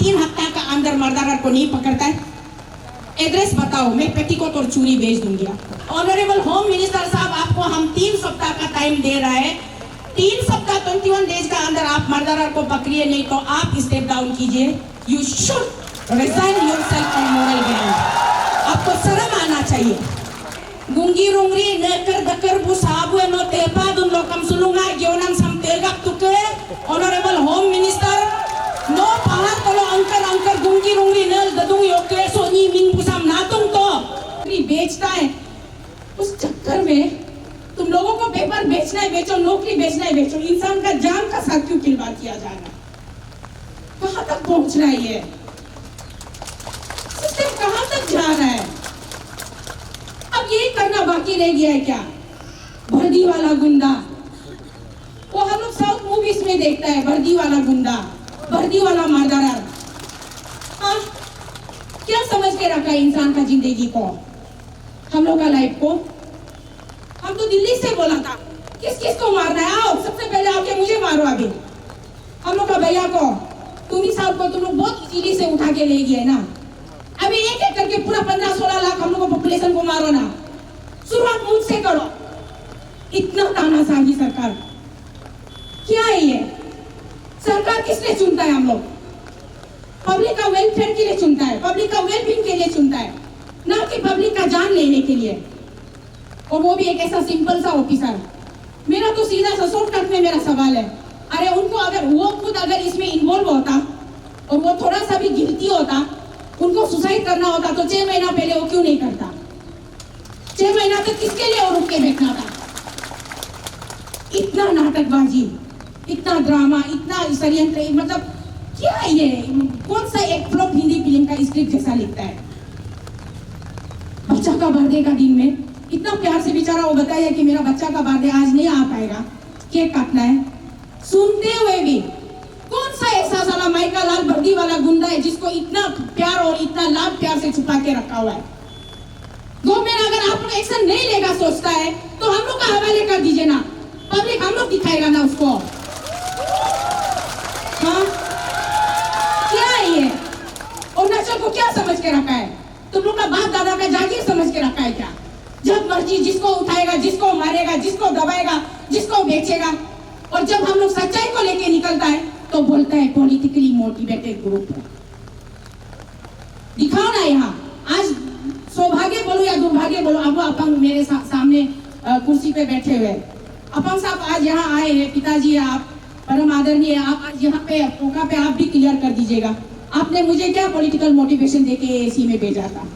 3 हफ्ते का अंदर मर्दार को नहीं पकड़ता है? एड्रेस बताओ, मैं पेटीकोट और चूड़ी भेज दूंगी। ऑनरेबल होम मिनिस्टर साहब, आपको हम 3 सप्ताह का टाइम दे रहा है। 3 सप्ताह 21 डेज का अंदर आप मर्डरर को पकड़िए, नहीं तो आप स्टेप डाउन कीजिए। You should resign yourself on moral ground. आपको शर्म आना चाहिए। गुंगी रुंगरी नेकर दकर बु साबु नो तेपा दुन लोकम सुलुंगा ग्योनम सम तेगक तुके। ऑनरेबल होम मिनिस्टर नो पहाड़ कोलो अंकर अंकर गुंगी रुंगरी नल ददुंग योके सोनी मिंग पुसम नातुंग तो बेचता है। उस चक्कर में तुम लोगों को पेपर बेचना है बेचो, नौकरी बेचना है बेचो, इंसान का जान का साथ क्यों खिलवाड़ किया जा रहा है? कहां तक पहुंच रहा है ये सिस्टम? कहां तक जा रहा है? अब ये करना बाकी रह गया है क्या? वर्दी वाला गुंडा, वो हम लोग साउथ मूवीज में देखता है, वर्दी वाला गुंडा, वर्दी वाला मर्डरर। हाँ, क्या समझ के रखा है इंसान का जिंदगी को, हम लोग का लाइफ को? हम तो दिल्ली से बोला था किस किस को मारना है, आओ सबसे पहले आके मुझे मारो। अभी हम लोग का भैया को, तुम साहब को तुम लोग बहुत इजीली से उठा के ले गए ना। अभी एक एक करके पूरा 15-16 लाख हम लोग को पॉपुलेशन को मारो ना। शुरुआत मुझसे करो। इतना तानाशाही सरकार क्या है ये? सरकार किसने चुनता है? हम लोग पब्लिक का वेलफेयर के लिए चुनता है, पब्लिक का वेलबींग के लिए चुनता है, ना कि पब्लिक का जान लेने के लिए। और वो भी एक ऐसा सिंपल सा ऑफिसर। मेरा तो सीधा सा शॉर्टकट में मेरा सवाल है, अरे उनको अगर वो खुद अगर इसमें इन्वॉल्व होता और वो थोड़ा सा भी गिल्टी होता, उनको सुसाइड करना होता तो 6 महीना पहले वो क्यों नहीं करता? 6 महीना तक किसके लिए और रुक के बैठना था? इतना नाटकबाजी, इतना ड्रामा, इतना षड्यंत्र, मतलब क्या है ये? कौन सा एक फ्लॉप हिंदी फिल्म का स्क्रिप्ट जैसा लिखता है? बच्चा का बर्थडे का दिन में इतना प्यार से बेचारा वो बताया कि मेरा बच्चा का बर्थडे आज नहीं आ पाएगा, केक काटना है। सुनते हुए भी कौन सा ऐसा साला माइका लाल वर्दी वाला गुंडा है जिसको इतना प्यार और इतना लाभ प्यार से छुपा के रखा हुआ है? गवर्नमेंट अगर आप लोग एक्शन नहीं लेगा सोचता है तो हम लोग का हवाले कर दीजिए ना, पब्लिक हम लोग दिखाएगा ना उसको। हाँ, क्या है ये? अरुणाचल को क्या समझ के रखा है? तुम लोग का बाप दादा का जागीर समझ के रखा है क्या? जब मर्जी जिसको उठाएगा, जिसको मारेगा, जिसको दबाएगा, जिसको बेचेगा। और जब हम लोग सच्चाई को लेके निकलता है तो बोलता है पॉलिटिकली मोटिवेटेड ग्रुप है। दिखाओ ना यहाँ। आज सौभाग्य बोलो या दुर्भाग्य बोलो, अब अपंग मेरे सामने कुर्सी पे बैठे हुए अपंग साहब आज यहाँ आए हैं। पिताजी आप परम आदरणीय, आप आज यहाँ पे मौका पे आप भी क्लियर कर दीजिएगा, आपने मुझे क्या पॉलिटिकल मोटिवेशन देके एसी में भेजा था?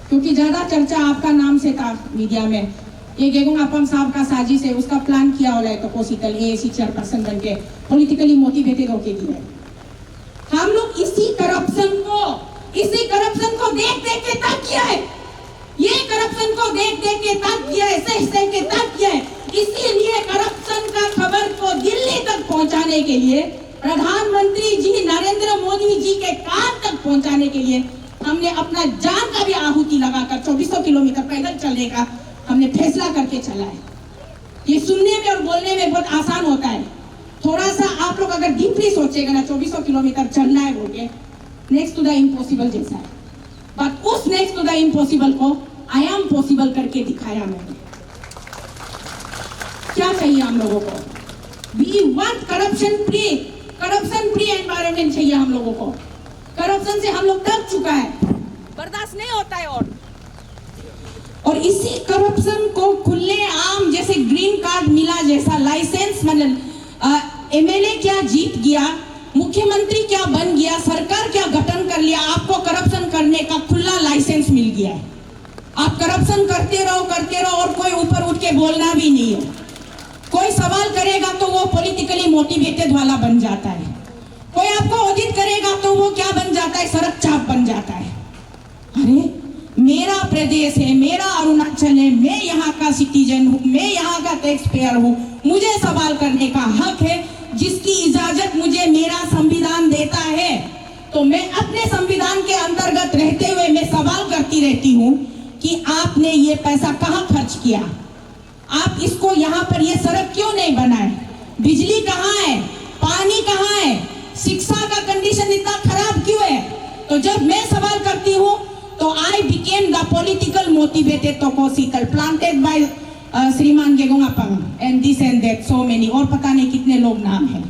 क्योंकि ज्यादा चर्चा आपका नाम से था मीडिया में। ये गेगुंग अपम साहब का साजिश है, उसका प्लान किया होला है तो कोशिकल एएसी चेयरपर्सन बन के पॉलिटिकली मोटिवेटेड होके दी है। हम लोग इसी करप्शन को देख देख के तक किया है, ये करप्शन को देख देख के तक किया है, सह के तक किया है। इसीलिए करप्शन का खबर को दिल्ली तक पहुंचाने के लिए, प्रधानमंत्री जी नरेंद्र मोदी जी के कान तक पहुंचाने के लिए हमने अपना जान का भी आहुति लगाकर 2400 किलोमीटर पैदल चलने का हमने फैसला करके चला है। ये सुनने में और बोलने में बहुत आसान होता है, थोड़ा सा आप लोग अगर डीपली सोचेगा ना, 2400 किलोमीटर चलना है बोल के नेक्स्ट टू द इम्पॉसिबल जैसा है। बट उस नेक्स्ट टू द इम्पॉसिबल को आई एम पॉसिबल करके दिखाया मैंने। क्या चाहिए हम लोगों को? We want corruption free environment चाहिए हम लोगों को। करप्शन से हम लोग थक चुका है, बर्दाश्त नहीं होता है। और इसी करप्शन को खुले आम जैसे ग्रीन कार्ड मिला जैसा लाइसेंस, मतलब एमएलए क्या जीत गया, मुख्यमंत्री क्या बन गया, सरकार क्या गठन कर लिया, आपको करप्शन करने का खुला लाइसेंस मिल गया है। आप करप्शन करते रहो और कोई ऊपर उठ के बोलना भी नहीं है। कोई सवाल करेगा तो वो पॉलिटिकली मोटिवेटेड वाला बन जाता है, कोई आपको ऑडिट करेगा तो वो क्या बन जाता है, सड़क चाप बन जाता है। अरे मेरा प्रदेश है, मेरा अरुणाचल है, मैं यहाँ का सिटीजन हूँ, मैं यहाँ का टैक्स पेयर हूँ, मुझे सवाल करने का हक है, जिसकी इजाजत मुझे मेरा संविधान देता है। तो मैं अपने संविधान के अंतर्गत रहते हुए मैं सवाल करती रहती हूँ कि आपने ये पैसा कहाँ खर्च किया, आप इसको यहाँ पर ये सड़क क्यों नहीं बनाए, बिजली कहाँ है, पानी कहाँ है, शिक्षा का कंडीशन इतना खराब क्यों है? motivated toko Sital, planted by श्रीमान गेगोंग अपंग and this and that so many और पता नहीं कितने लोग नाम है।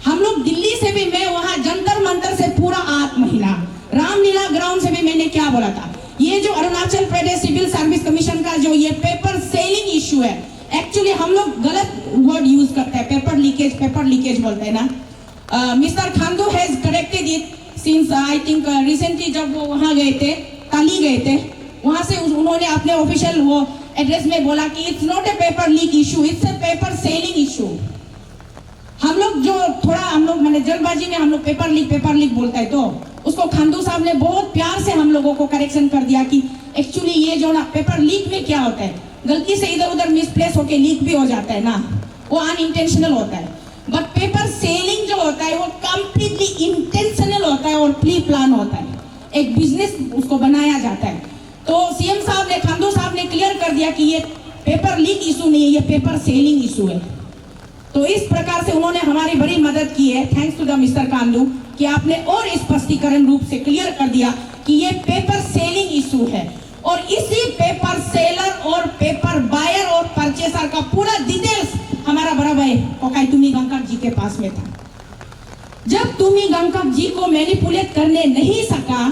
हम लोग दिल्ली से भी, मैं वहां जंतर मंतर से पूरा 8 महीना, रामलीला ग्राउंड से भी मैंने क्या बोला था, ये जो Arunachal Pradesh civil service commission का जो ये पेपर सेलिंग इशू है, एक्चुअली हम लोग गलत वर्ड यूज करते हैं, पेपर लीकेज बोलते हैं ना। Mister Khandu has corrected it since I think recently जब वो वहां गए थे, ताली गए थे, वहां से उन्होंने अपने ऑफिशियल वो एड्रेस में बोला कि it's not a paper leak issue, it's a paper selling issue. हम लोग जो थोड़ा हम लोग मैंने जल्दबाजी में हम लोग पेपर लीक बोलता है, तो उसको खांडू साहब ने बहुत प्यार से हम लोगों को करेक्शन कर दिया कि एक्चुअली ये जो ना पेपर लीक में क्या होता है, गलती से इधर उधर मिसप्लेस होके लीक भी हो जाता है ना, वो अनइंटेंशनल होता है। बट पेपर सेलिंग जो होता है वो कंप्लीटली इंटेंशनल होता है और प्री प्लान होता है, एक बिजनेस उसको बनाया जाता है। तो सीएम साहब ने, खांडू साहब ने क्लियर कर दिया कि ये पेपर लीक इशू नहीं है, ये पेपर सेलिंग इशू है। तो इस प्रकार से उन्होंने हमारी बड़ी मदद की है, thanks to the mister Khandu, कि आपने और स्पष्टीकरण रूप से क्लियर कर दिया कि ये पेपर सेलिंग इशू है। और इसी पेपर सेलर और पेपर बायर और परचेसर का पूरा डिटेल्स हमारा बड़ा भाई कोकाई तुमी गंगकक जी के पास में था। जब तुमी गंगकक जी को मैनिपुलेट करने नहीं सका,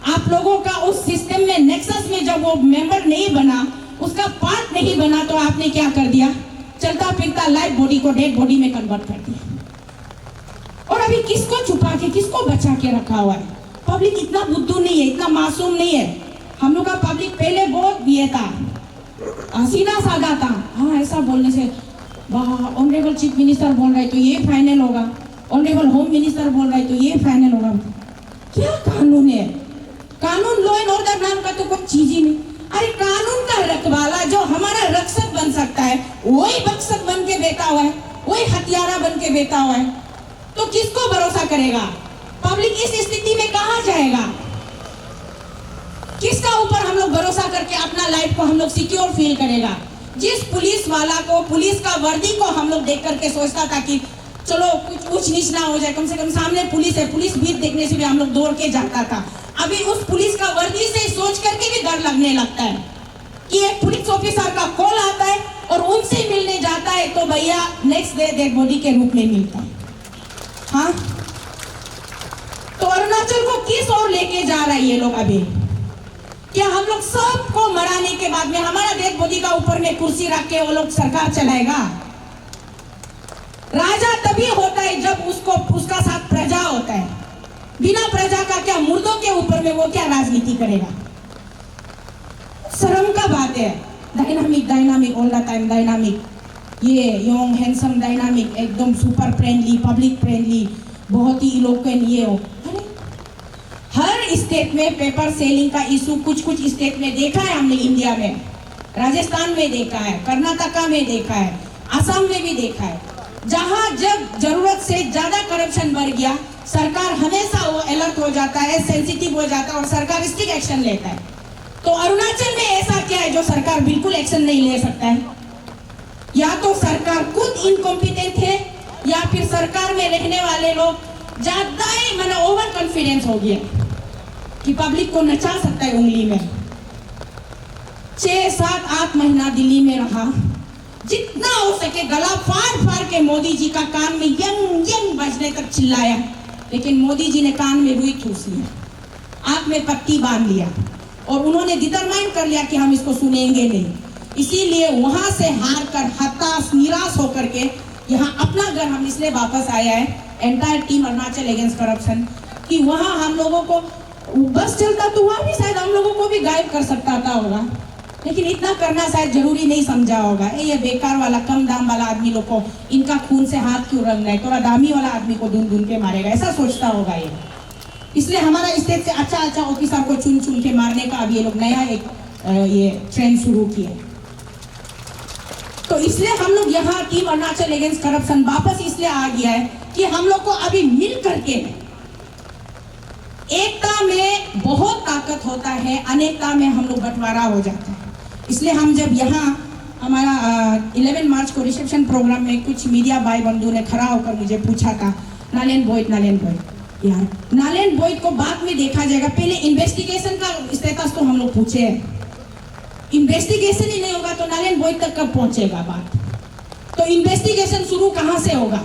आप लोगों का उस सिस्टम में नेक्सस में जब वो मेंबर नहीं बना, उसका पार्ट नहीं बना, तो आपने क्या कर दिया, चलता फिरता लाइव बॉडी को डेड बॉडी में कन्वर्ट कर दिया। और अभी किसको छुपा के, किसको बचा के रखा हुआ है? पब्लिक इतना बुद्धू नहीं है, इतना मासूम नहीं है। हम लोग का पब्लिक पहले बहुत ये था, सीधा साधा था। हाँ, ऐसा बोलने से ऑनरेबल चीफ मिनिस्टर बोल रहे तो ये फाइनल होगा, ऑनरेबल होम मिनिस्टर बोल रहे तो ये फाइनल होगा। क्या कानून है? कानून लॉ एंड ऑर्डर नाम का तो कोई चीज ही नहीं। अरे कानून का रखवाला जो हमारा रक्षक बन सकता है, वही बख्शक बन के बैठा हुआ है, वही हथियारा बन के बैठा हुआ है, तो किसको भरोसा करेगा? पब्लिक इस स्थिति में कहां जाएगा? किसका ऊपर हम लोग भरोसा करके अपना लाइफ को हम लोग सिक्योर फील करेगा? जिस पुलिस वाला को, पुलिस का वर्दी को हम लोग देख करके सोचता था कि चलो कुछ ऊंच नीच ना हो जाए, कम से कम सामने पुलिस है, पुलिस भीड़ देखने से भी हम लोग दौड़ के जाता था। अभी उस पुलिस का वर्दी से सोच करके भी डर लगने लगता है कि एक पुलिस ऑफिसर का कॉल आता है और उनसे मिलने जाता है तो भैया नेक्स्ट डे डेड बॉडी के रूप में मिलता है। हाँ, तो अरुणाचल को किस ओर लेके जा रहा है ये लोग? अभी क्या हम लोग सबको मराने के बाद में हमारा डेड बॉडी का ऊपर में कुर्सी रख के वो लोग सरकार चलाएगा? राजा तभी होता है जब उसका साथ प्रजा होता है। बिना प्रजा का क्या, मुर्दों के ऊपर में वो क्या राजनीति करेगा? शर्म का बात है। Dynamic all the time dynamic, ये यंग हैंडसम डायनामिक, एकदम सुपर फ्रेंडली, पब्लिक फ्रेंडली, बहुत ही इलोक्वेंट ये हो। अरे हर स्टेट में पेपर सेलिंग का इशू कुछ स्टेट में देखा है हमने, इंडिया में, राजस्थान में देखा है, कर्नाटका में देखा है, असम में भी देखा है। जहां जब जरूरत से ज्यादा करप्शन बढ़ गया, सरकार हमेशा वो अलर्ट हो जाता है, सेंसिटिव हो जाता है और सरकार स्ट्रिक्ट एक्शन लेता है। तो अरुणाचल में ऐसा क्या है जो सरकार बिल्कुल एक्शन नहीं ले सकता है? या तो सरकार खुद इनकॉम्पिटेंट है, या फिर सरकार में रहने वाले लोग ज्यादा ही मतलब ओवर कॉन्फिडेंस हो गया कि पब्लिक को नचा सकता है उंगली में। 6, 7, 8 महीना दिल्ली में रहा, जितना हो सके गला फाड़ के मोदी जी का कान में यंग यंग बजने तक चिल्लाया, लेकिन मोदी जी ने कान में रुई ठूस लिया, आंख में पट्टी बांध लिया और उन्होंने डिटरमाइन कर लिया कि हम इसको सुनेंगे नहीं। इसीलिए वहां से हार कर, हताश, निराश होकर के यहाँ अपना घर हम इसलिए वापस आया है, entire team Arunachal against corruption, कि वहां हम लोगों को बस चलता तो वहां भी शायद हम लोगों को भी गायब कर सकता था होगा, लेकिन इतना करना शायद जरूरी नहीं समझा होगा। ये बेकार वाला, कम दाम वाला आदमी लोग को इनका खून से हाथ क्यों रंगना है, थोड़ा दामी वाला आदमी को ढूंढ के मारेगा, ऐसा सोचता होगा ये। इसलिए हमारा स्टेट से अच्छा ऑफिसर को चुन के मारने का अब ये लोग नया एक ये ट्रेंड शुरू किए। तो इसलिए हम लोग यहाँ टीम अरुणाचल अगेंस्ट करप्शन वापस इसलिए आ गया है कि हम लोग को अभी मिल करके, एकता में बहुत ताकत होता है, अनेकता में हम लोग बंटवारा हो जाता है। इसलिए हम जब यहाँ हमारा 11 मार्च को रिसेप्शन प्रोग्राम में कुछ मीडिया भाई बंधु ने खड़ा होकर मुझे पूछा था, नालेन बोइट यार नारायण बोईद को बाद में देखा जाएगा, पहले इन्वेस्टिगेशन का स्टेटस तो हम लोग पूछे हैं। इन्वेस्टिगेशन ही नहीं होगा तो नारायण बोईद तक कब पहुंचेगा बात? तो इन्वेस्टिगेशन शुरू कहां से होगा?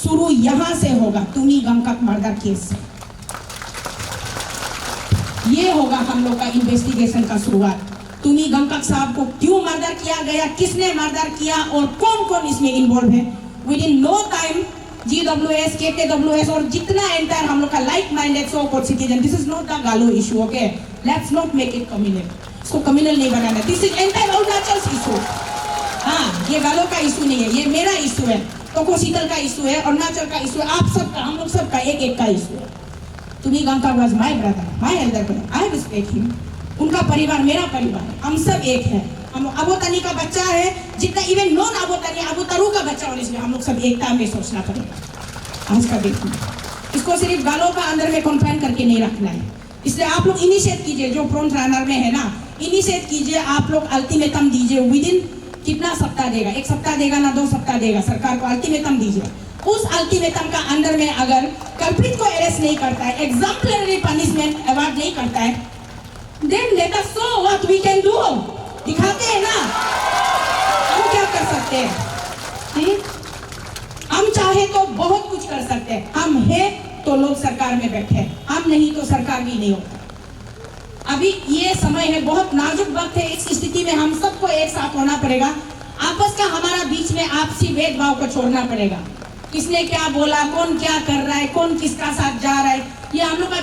शुरू यहां से होगा, तुमी गंगकक मर्डर केस से। ये होगा हम लोग का इन्वेस्टिगेशन का शुरुआत। तुमी गंगकक साहब को क्यों मर्डर किया गया, किसने मर्डर किया और कौन कौन इसमें इन्वॉल्व है। With in no time GWS, KKWS और जितना एंटायर हम लोग का like minded so called citizen, this is not the Galo issue, okay, let's not make it communal, इसको कम्युनल नहीं बनाना, this is entire Arunachal issue. हाँ, ये गालो का इशू नहीं है, ये मेरा इशू है, तोको शीतल का इशू है, अरुणाचल का इशू है, आप सबका, हम लोग सबका एक एक का इशू है। Tumi Gangkak was my brother, my elder brother, I respect him. उनका परिवार मेरा परिवार है, हम सब एक है। हम अबोतनी का बच्चा है, जितना इवन नॉन अबोतनी अबोतरू का बच्चा और इसलिए हम लोग सब एकता में सोचना पड़ेगा। आज का देखना, इसको सिर्फ गालों का अंदर में कॉन्फाइन करके नहीं रखना है। इसलिए आप लोग इनिशिएट कीजिए, जो फ्रंट रनर में है ना, इनिशिएट कीजिए, आप लोग अल्टीमेटम दीजिए। विद इन कितना सप्ताह देगा, 1 सप्ताह देगा ना 2 सप्ताह देगा, सरकार को अल्टीमेटम दीजिए। उस अल्टीमेटम का अंदर में अगर कल्प्रिट को अरेस्ट नहीं करता है, एग्जाम्पलरी पनिशमेंट अवार्ड नहीं करता है, then let us show what we can do. दिखाते हैं ना हम क्या कर सकते हैं। हम चाहे तो बहुत कुछ कर सकते हैं, हम हैं तो लोग सरकार में बैठे, हम नहीं तो सरकार भी नहीं होता। अभी ये समय है, बहुत नाजुक वक्त है, इस स्थिति में हम सबको एक साथ होना पड़ेगा। आपस का हमारा बीच में आपसी भेदभाव को छोड़ना पड़ेगा। किसने क्या बोला, कौन क्या कर रहा है, कौन किसका साथ जा रहा है, ये हम लोग का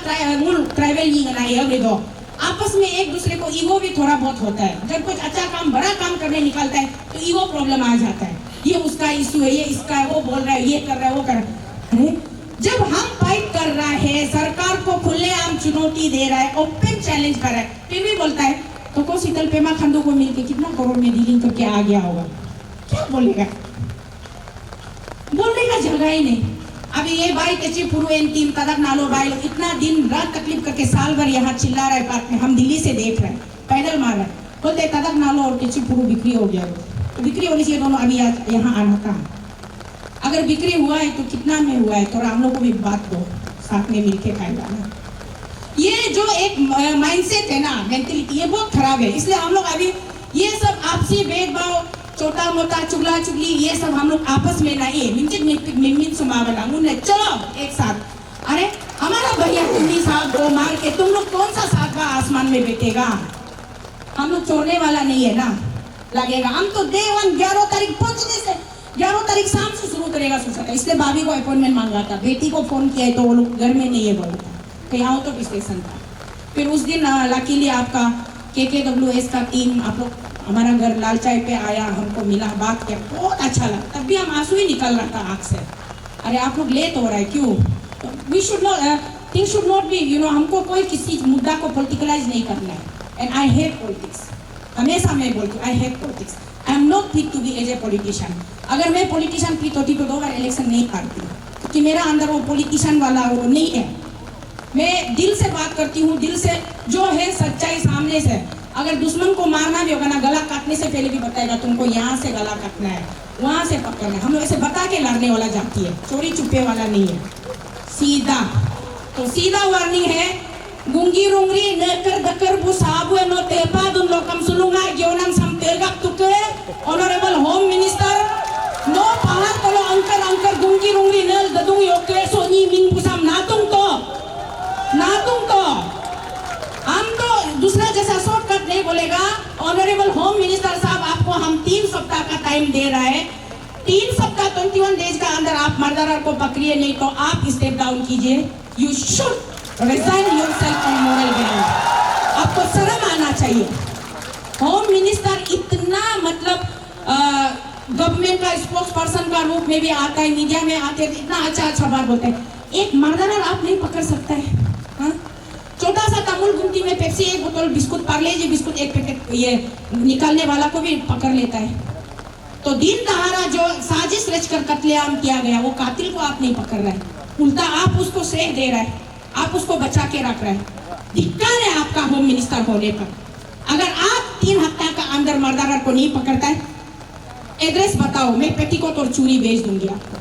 ट्राइबल नहीं है। आपस में एक दूसरे को ईगो भी थोड़ा बहुत होता है। जब कुछ अच्छा काम, बड़ा काम करने निकलता है तो ईगो प्रॉब्लम आ जाता है। ये उसका इशू है, ये इसका है, वो बोल रहा है, ये कर रहा है, वो कर रहा है। अरे जब हम फाइट कर रहा है, सरकार को खुलेआम चुनौती दे रहा है, ओपन चैलेंज कर रहा है, फिर भी बोलता है तो को शीतल पेमा खांडू को मिलके कितना करोड़ में डीलिंग करके आ गया होगा, क्या बोलेगा? बोलने का जगह ही नहीं। अभी ये भाई तेची पुरु एन टीम तदक नालो भाई इतना दिन रात तकलीफ करके साल भर यहाँ चिल्ला रहा है पार्क में, हम दिल्ली से देख रहे हैं, पैदल मार रहे हैं, बोलते तदक नालो और तेची पुरु बिक्री हो गया। तो बिक्री होनी चाहिए, दोनों अभी यहाँ आना था। अगर बिक्री हुआ है तो कितना में हुआ है, थोड़ा हम लोग को भी बात दो, साथ में मिलके खाएगा ना। ये जो एक माइंडसेट है ना, मेंटलिटी, ये बहुत खराब है। इसलिए हम लोग अभी ये सब आपसी भेदभाव, छोटा मोटा चुगला चुगली, ये सब हम लोग आपस में नहीं, मिनचिन सुमावला मुन्ने, चलो एक साथ। अरे हमारा भैया तुम्ही साहब को मार के तुम लोग कौन सा सातवां आसमान में बैठेगा? हम लोग छोड़ने वाला नहीं है ना, लगेगा। हम तो डे 1 11 तारीख पहुंचने से 11 तारीख शाम से शुरू करेगा सोचा। इसलिए भाभी को अपॉइंटमेंट मांगा था, बेटी को फोन किया है तो वो लोग घर में नहीं है, बोला था कहीं आउट ऑफ स्टेशन था। फिर उस दिन लकीली आपका KKWS का टीम आप लोग हमारा घर लाल चाय पे आया, हमको मिला, बात किया, बहुत अच्छा लगा। तब भी हम आंसू ही निकल रहा था आँख से। अरे आप लोग लेट हो रहा है क्यों? We should not, things should not be, you know, हमको कोई किसी मुद्दा को पॉलिटिकलाइज नहीं करना है। एंड आई हेट पॉलिटिक्स, हमेशा मैं बोलती हूँ I hate politics. I am not fit to be as a politician. अगर मैं पॉलिटिशियन फिट होती तो 2 बार इलेक्शन नहीं हारती, क्योंकि मेरा अंदर वो पॉलिटिशियन वाला वो नहीं है। मैं दिल से बात करती हूँ, दिल से जो है सच्चाई सामने से। अगर दुश्मन को मारना भी होगा ना, गला काटने से पहले भी बताएगा तुमको यहाँ से गला काटना है, वहां से पकड़ना है। हम लोग ऐसे बता के लड़ने वाला जाती है, चोरी चुपे वाला नहीं है, सीधा। तो सीधा वार्निंग है, गुंगी रुंगरी नेकर दकर बु साबु नो तेपा दुन लोकम सुलुंगा गेवनम सम तेगक तुके ऑनरेबल होम मिनिस्टर नो पहाड़ तलो अंकर गुंगी रुंगरी नेल ददुंग योके सोनी मिंग बुसाम ना तुम तो हम तो दूसरा जैसा शॉर्टकट नहीं बोलेगा। ऑनरेबल होम मिनिस्टर साहब, आपको हम 3 सप्ताह का टाइम दे रहा है। 3 सप्ताह 21 डेज का अंदर आप मर्डरर को पकड़िए, नहीं तो आप स्टेप डाउन कीजिए। You should resign yourself on moral ground. आपको शर्म आना चाहिए। होम मिनिस्टर इतना मतलब गवर्नमेंट का स्पोक्स पर्सन का रूप में भी आता है, मीडिया में आते हैं, इतना अच्छा बात बोलते हैं। एक मर्डरर आप नहीं पकड़ सकता है? हाँ? छोटा सा तमुल गुमटी में पेप्सी 1 बोतल बिस्कुट, पार्ले-जी बिस्कुट 1 पैकेट ये निकालने वाला को भी पकड़ लेता है। तो दिन दहाड़ा जो साजिश रचकर कत्लेआम किया गया, वो कातिल को आप नहीं पकड़ रहे हैं, उल्टा आप उसको श्रेय दे रहे हैं, आप उसको बचा के रख रहे हैं। धिक्कार है आपका होम मिनिस्टर होने पर। अगर आप 3 हफ्ता का अंदर मर्डरर को नहीं पकड़ता है, एड्रेस बताओ, मैं पेटीकोट और चूड़ी बेच दूंगी आपको।